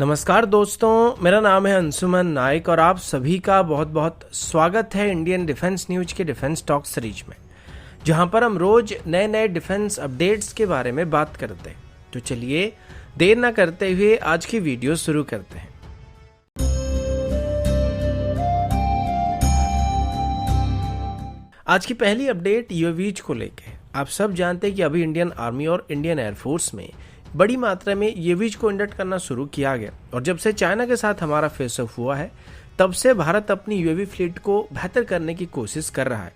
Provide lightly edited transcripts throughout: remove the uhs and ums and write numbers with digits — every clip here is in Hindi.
नमस्कार दोस्तों, मेरा नाम है अंशुमन नाइक और आप सभी का बहुत बहुत स्वागत है इंडियन डिफेंस न्यूज के डिफेंस टॉक सीरीज में, जहां पर हम रोज नए नए डिफेंस अपडेट्स के बारे में बात करते हैं। तो चलिए देर ना करते हुए आज की वीडियो शुरू करते हैं। आज की पहली अपडेट यूएवीज को लेकर। आप सब जानते हैं कि अभी इंडियन आर्मी और इंडियन एयरफोर्स में बड़ी मात्रा में यूएवीज को इंडक्ट करना शुरू किया गया और जब से चाइना के साथ हमारा फेस ऑफ हुआ है तब से भारत अपनी यूएवी फ्लीट को बेहतर करने की कोशिश कर रहा है।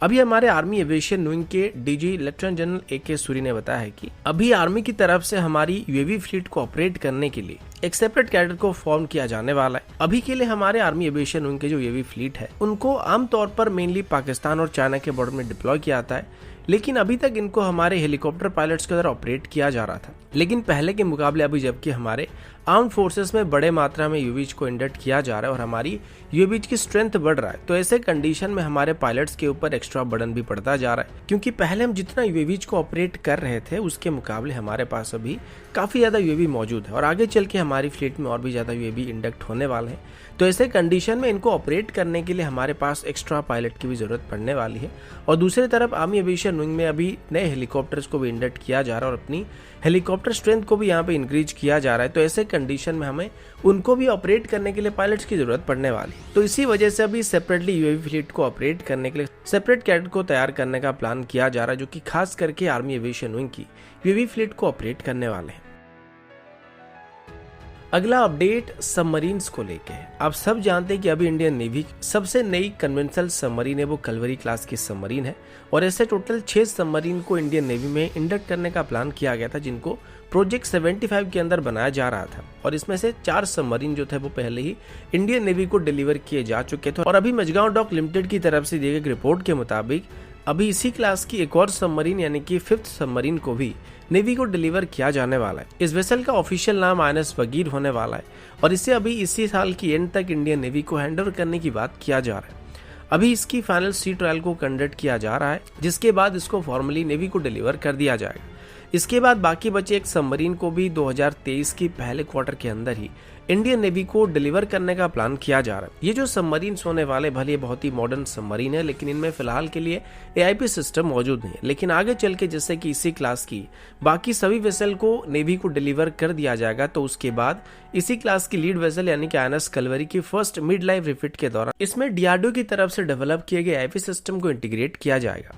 अभी हमारे आर्मी एविएशन विंग के DG lieutenant general A K. Suri ने बताया है कि अभी आर्मी की तरफ से हमारी यूएवी फ्लीट को ऑपरेट करने के लिए एक सेपरेट कैडर को फॉर्म किया जाने वाला है। अभी के लिए हमारे आर्मी एविएशन विंग के जो यूएवी फ्लीट है उनको आमतौर पर मेनली पाकिस्तान और चाइना के बॉर्डर में डिप्लॉय किया जाता है, लेकिन अभी तक इनको हमारे हेलीकॉप्टर पायलट्स के द्वारा ऑपरेट किया जा रहा था। लेकिन पहले के मुकाबले अभी जबकि हमारे आर्म फोर्सेस में बड़े मात्रा में यूएवीज को इंडक्ट किया जा रहा है और हमारी यूएवीज की स्ट्रेंथ बढ़ रहा है, तो ऐसे कंडीशन में हमारे पायलट्स के ऊपर एक्स्ट्रा बर्डन भी पड़ता जा रहा है, क्योंकि पहले हम जितना यूएवीज को ऑपरेट कर रहे थे उसके मुकाबले हमारे पास अभी काफी ज्यादा यूएवी मौजूद है और आगे चल के हमारी फ्लीट में और भी ज्यादा यूएवी इंडक्ट होने वाले हैं। तो ऐसे कंडीशन में इनको ऑपरेट करने के लिए हमारे पास एक्स्ट्रा पायलट की भी जरूरत पड़ने वाली है। और दूसरी तरफ आर्मी एविएशन विंग में अभी नए हेलीकॉप्टर्स को भी इंडक्ट किया जा रहा है और अपनी हेलीकॉप्टर स्ट्रेंथ को भी यहाँ पे इंक्रीज किया जा रहा है। तो ऐसे कंडीशन में हमें उनको भी ऑपरेट करने के लिए पायलट्स की जरूरत पड़ने वाली है। तो इसी वजह से अभी सेपरेटली यूएवी फ्लीट को ऑपरेट करने के लिए सेपरेट कैडर को तैयार करने का प्लान किया जा रहा है, जो कि खास करके आर्मी एविएशन विंग की यूएवी फ्लीट को ऑपरेट करने वाले हैं। अगला अपडेट सबमरीन्स को लेके है। आप सब जानते हैं कि अभी इंडियन नेवी सबसे नई कन्वेंशनल सबमरीन है वो कलवरी क्लास की सबमरीन है और ऐसे टोटल 6 सबमरीन को इंडियन नेवी में इंडक्ट करने का प्लान किया गया था, जिनको प्रोजेक्ट 75 के अंदर बनाया जा रहा था। और इसमें से 4 सबमरीन जो थे वो पहले ही इंडियन नेवी को डिलीवर किए जा चुके थे और अभी मझगांव डॉक लिमिटेड की तरफ से दी गई रिपोर्ट के मुताबिक अभी इसी क्लास की एक और सबमरीन यानी कि 5th सबमरीन को भी नेवी को डिलीवर किया जाने वाला है। इस वेसल का ऑफिशियल नाम INS बगीर होने वाला है और इसे अभी इसी साल की एंड तक इंडियन नेवी को हैंडओवर करने की बात किया जा रहा है। अभी इसकी फाइनल सी ट्रायल को कंडक्ट किया जा रहा है, जिसके बाद इसको फॉर्मली नेवी को डिलीवर कर दिया जाएगा। इसके बाद बाकी बचे एक सबमरीन को भी 2023 की पहले क्वार्टर के अंदर ही इंडियन नेवी को डिलीवर करने का प्लान किया जा रहा है। ये जो सबमरीन होने वाले भले बहुत ही मॉडर्न सबमरीन है, लेकिन इनमें फिलहाल के लिए AIP सिस्टम मौजूद नहीं है। लेकिन आगे चल के जैसे कि इसी क्लास की बाकी सभी वेसल को नेवी को डिलीवर कर दिया जाएगा, तो उसके बाद इसी क्लास की लीड वेसल यानी कि INS कलवरी की फर्स्ट मिड लाइफ रिफिट के दौरान इसमें DRDO की तरफ से डेवलप किए गए AIP सिस्टम को इंटीग्रेट किया जाएगा।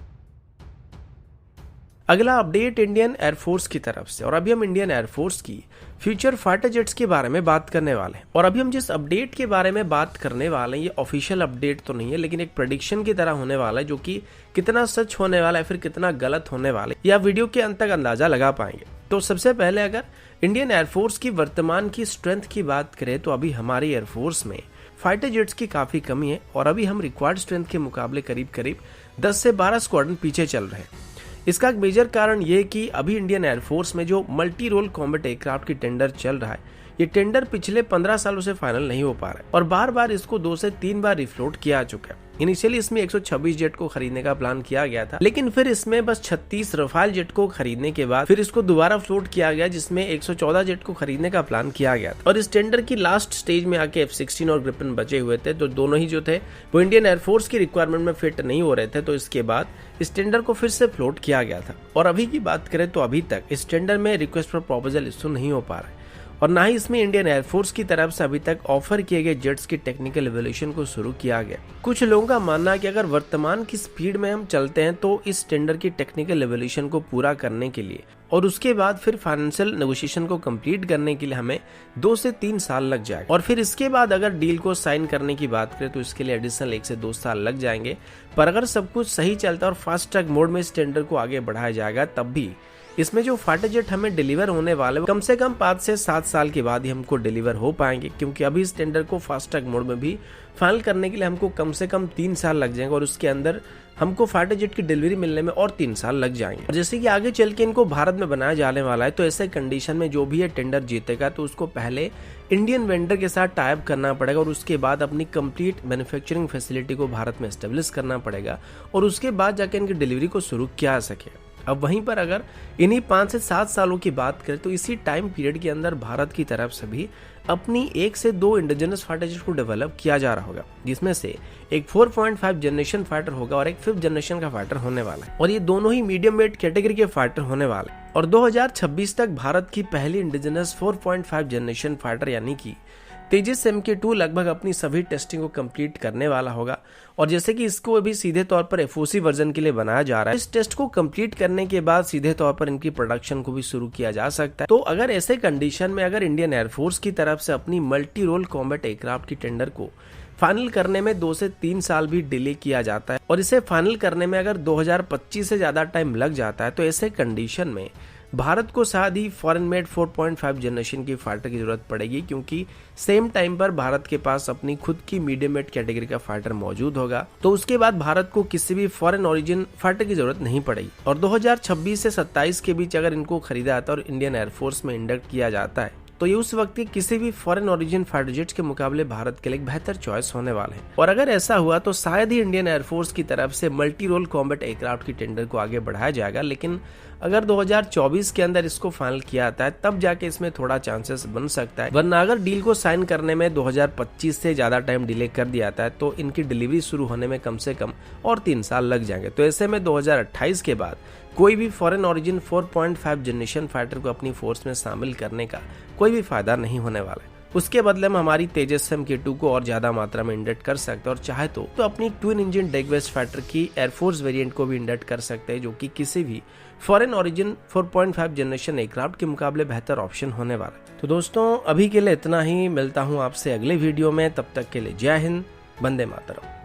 अगला अपडेट इंडियन एयरफोर्स की तरफ से, और अभी हम इंडियन एयरफोर्स की फ्यूचर फाइटर जेट्स के बारे में बात करने वाले हैं। और अभी हम जिस अपडेट के बारे में बात करने वाले हैं ये ऑफिशियल अपडेट तो नहीं है, लेकिन एक प्रेडिक्शन की तरह होने वाला है, जो कि कितना सच होने वाला है फिर कितना गलत होने वाला है या वीडियो के अंत तक अंदाजा लगा पाएंगे। तो सबसे पहले अगर इंडियन एयरफोर्स की वर्तमान की स्ट्रेंथ की बात करें तो अभी हमारे एयरफोर्स में फाइटर जेट्स की काफी कमी है और अभी हम रिक्वायर्ड स्ट्रेंथ के मुकाबले करीब करीब 10 से 12 स्क्वाड्रन पीछे चल रहे हैं। इसका एक मेजर कारण ये कि अभी इंडियन एयरफोर्स में जो मल्टी रोल कॉम्बैट एयरक्राफ्ट की टेंडर चल रहा है, ये टेंडर पिछले 15 सालों से फाइनल नहीं हो पा रहा है और बार बार इसको 2 से 3 बार रिफ्लोट किया जा चुका है। इनिशियली इसमें 126 जेट को खरीदने का प्लान किया गया था, लेकिन फिर इसमें बस 36 रफाल जेट को खरीदने के बाद फिर इसको दोबारा फ्लोट किया गया, जिसमें 114 जेट को खरीदने का प्लान किया गया था। और इस टेंडर की लास्ट स्टेज में आके F-16 और ग्रिफिन बचे हुए थे, तो दोनों ही जो थे वो इंडियन एयरफोर्स की रिक्वायरमेंट में फिट नहीं हो रहे थे। तो इसके बाद इस टेंडर को फिर से फ्लोट किया गया था और अभी की बात करें तो अभी तक इस टेंडर में रिक्वेस्ट फॉर प्रपोजल इशू नहीं हो पा रहा है और ना ही इसमें इंडियन एयरफोर्स की तरफ से अभी तक ऑफर किए गए जेट्स की टेक्निकल इवोल्यूशन को शुरू किया गया। कुछ लोगों का मानना है कि अगर वर्तमान की स्पीड में हम चलते हैं तो इस टेंडर की टेक्निकल इवोल्यूशन को पूरा करने के लिए और उसके बाद फिर फाइनेंशियल नेगोशिएशन को कंप्लीट करने के लिए हमें 2 से 3 साल लग जाएगा और फिर इसके बाद अगर डील को साइन करने की बात करें तो इसके लिए एडिशनल 1 से 2 साल लग जाएंगे। पर अगर सब कुछ सही चलता है और फास्ट ट्रैक मोड में इस टेंडर को आगे बढ़ाया जाएगा, तब भी इसमें जो फाइटर जेट हमें डिलीवर होने वाले कम से कम 5 से 7 साल के बाद ही हमको डिलीवर हो पाएंगे, क्योंकि अभी इस टेंडर को फास्ट ट्रैक मोड में भी फाइनल करने के लिए हमको कम से कम 3 साल लग जाएंगे और उसके अंदर हमको फाइटर जेट की डिलीवरी मिलने में और 3 साल लग जाएंगे। और जैसे कि आगे चल के इनको भारत में बनाया जाने वाला है, तो ऐसे कंडीशन में जो भी ये टेंडर जीतेगा तो उसको पहले इंडियन वेंडर के साथ टाई अप करना पड़ेगा और उसके बाद अपनी कंप्लीट मैन्युफैक्चरिंग फैसिलिटी को भारत में एस्टेब्लिश करना पड़ेगा और उसके बाद जाके इनकी डिलीवरी को शुरू किया जा सके। अब वहीं पर अगर इन्हीं 5 से 7 सालों की बात करें तो इसी टाइम पीरियड के अंदर भारत की तरफ से भी अपनी 1 से 2 इंडिजिनस फाइटर जेट को डेवलप किया जा रहा होगा, जिसमें से एक 4.5 जनरेशन फाइटर होगा और एक 5th जनरेशन का फाइटर होने वाला है, और ये दोनों ही मीडियम वेट कैटेगरी के फाइटर होने वाले हैं। और 2026 तक भारत की पहली इंडिजिनस 4.5 जनरेशन फाइटर यानी कि तेजस MK2 लगभग अपनी सभी टेस्टिंग को कंप्लीट करने वाला होगा। और जैसे कि इसको अभी सीधे तौर पर FOC वर्जन के लिए बनाया जा रहा है, इस टेस्ट को कंप्लीट करने के बाद सीधे तौर पर इनकी प्रोडक्शन को भी शुरू किया जा सकता है। तो अगर ऐसे कंडीशन में अगर इंडियन एयरफोर्स की तरफ से अपनी मल्टी रोल कॉम्बैट एयरक्राफ्ट की टेंडर को फाइनल करने में 2 से 3 साल भी डिले किया जाता है, और इसे फाइनल करने में अगर 2025 से ज्यादा टाइम लग जाता है, तो ऐसे कंडीशन में भारत को शायद ही फॉरेन मेड 4.5 जनरेशन की फाइटर की जरूरत पड़ेगी, क्योंकि सेम टाइम पर भारत के पास अपनी खुद की मीडियम वेट कैटेगरी का फाइटर मौजूद होगा। तो उसके बाद भारत को किसी भी फॉरेन ओरिजिन फाइटर की जरूरत नहीं पड़ेगी। और 2026 से 27 के बीच अगर इनको खरीदा जाता है और इंडियन एयरफोर्स में इंडक्ट किया जाता है, तो ये उस वक्त किसी भी फॉरेन ओरिजिन फाइटर जेट्स के मुकाबले भारत के लिए एक बेहतर चॉइस होने वाले हैं। और अगर ऐसा हुआ तो शायद ही इंडियन एयरफोर्स की तरफ से मल्टी रोल कॉम्बैट एयरक्राफ्ट की टेंडर को आगे बढ़ाया जाएगा, लेकिन अगर 2024 के अंदर इसको फाइनल किया जाता है तब जाके इसमें थोड़ा चांसेस बन सकता है, वरना अगर डील को साइन करने में 2025 से ज्यादा टाइम डिले कर दिया जाता है तो इनकी डिलीवरी शुरू होने में कम से कम और 3 साल लग जाएंगे। तो ऐसे में 2028 के बाद कोई भी फॉरेन ओरिजिन 4.5 जनरेशन फाइटर को अपनी फोर्स में शामिल करने का कोई भी फायदा नहीं होने वाला है। उसके बदले में हमारी तेजस MK2 को और ज्यादा मात्रा में इंडक्ट कर सकते हैं, और चाहे तो अपनी twin engine deck based fighter की एयरफोर्स वेरिएंट को भी इंडक्ट कर सकते हैं, जो कि किसी भी फॉरेन ओरिजिन 4.5 जनरेशन एयरक्राफ्ट के मुकाबले बेहतर ऑप्शन होने वाला है। तो दोस्तों अभी के लिए इतना ही, मिलता हूँ आपसे अगले वीडियो में, तब तक के लिए जय हिंद, वंदे मातरम।